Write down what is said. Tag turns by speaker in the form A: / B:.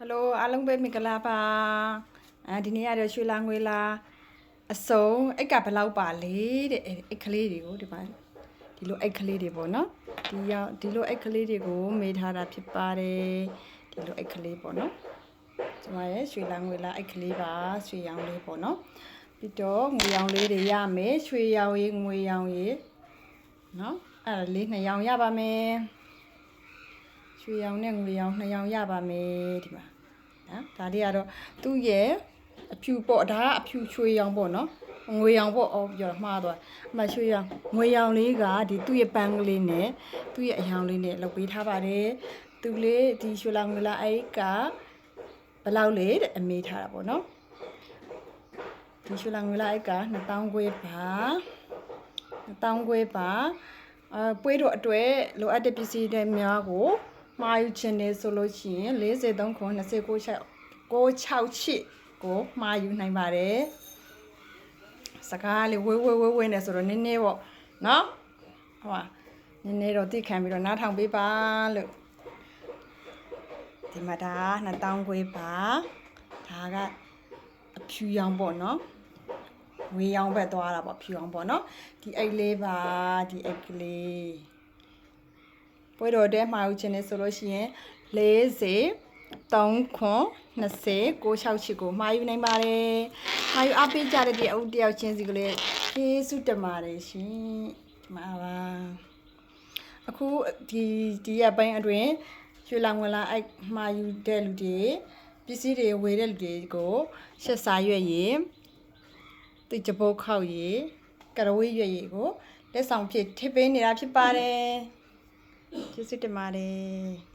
A: Hello အားလုံးပဲမင်္ဂလာပါဒီနေ့ရတော့ရွှေလာငွေလာအစုံအိတ်ကဘယ်လောက်ပါလဲတဲ့အိတ်ကလေးတွေကိုဒီပိုင်းဒီလိုအိတ်ကလေးတွေပေါ့နော်ဒီလိုအိတ်ကလေးတွေကိုမေးထားတာဖြစ်ပါတယ်ဒီလိုအိတ်ကလေးပေါ့နော်ကျွန်မရဲ့ရွှေလာငွေလာအိတ်ကလေးပါရွှေရောင်လေးပေါ့နော်ပြီးတော့ငွေရောင်လေးတွေရမယ်ရွှေရောင်ရေးငွေရောင်ရေးနော်အဲ့ဒါလေးနှစ်ရောင်ရပါမယ်ရွှေရောင်နဲ့ငွေရောင်နှစ်ရောင်ရပါမယ်ဒီမှာနော်ဒါလေးကတော့သူ့ရဲ့အဖြူပေါ့ဒါကအဖြူချွေရောင်ပေါ့နော်ငွေရောင်ပေါ့အော်ပြောမှားသွားအမချွေရောင်ငွေရောင်လေးကဒီသူ့ရဲ့ပန်းကလေးနဲ့သူ့ရဲ့အရောင်လေးနဲ့လုပ်ပေးထားပါတယ်သူလေးဒီရွှေလာငွေလာအဲ့ကဘယ်လောက်လဲတဲ့အမေးထားတာပေါ့နော်ဒီရွှေလာငွေလာအဲ့က2000ခွဲပါ2000ခွဲပါပွဲတော်အတွက်လိုအပ်တဲ့ပစ္စည်းတွေများကိုမှာယူခြင်းနဲ့ဆိုလို့ရှိရင်43ခွန်2966ချစ်ကိုမှာယူနိုင်ပါတယ်စကားလေးဝေးနေဆိုတော့နည်းနည်းပေါ့နော်ဟိုနည်းနည်းတော့သိခံပြီးတော့နားထောင်ပေးပါလို့ဒီမှာဒါ2000ခွဲပါဒါကအဖြူရောင်ပေါ့နော်ဝေးရောင်ပဲသွားတာပေါ့ဖြူရောင်ပေါ့နော်ဒီအိတ်လေးပါဒီအိတ်ကလေးပွဲတော်တဲမှာယူခြင်းနဲ့ဆိုလို့ရှိရင်43ခွန်2966ချစ်ကိုမှာယူနိုင်ပါတယ်မှာယူအပေးကြတဲ့ဒီအုပ်တယောက်ချင်းစီကလေးကျေးဇူးတင်ပါတယ်ရှင်မှာပါအခုဒီရပိုင်းအတွင်းရွှေလာငွေလာအိုက်မှာယူတဲ့လူတွေပစ္စည်းတွေဝေတဲ့လူတွေကိုရှက်စာရွက်ရည်တိကျပုတ်ခောက်ရည်ကရဝေးရွက်ရည်ကိုလက်ဆောင်ဖြစ်ထည့်ပေးနေတာဖြစ်ပါတယ်ကျေးဇူးတင်ပါတယ်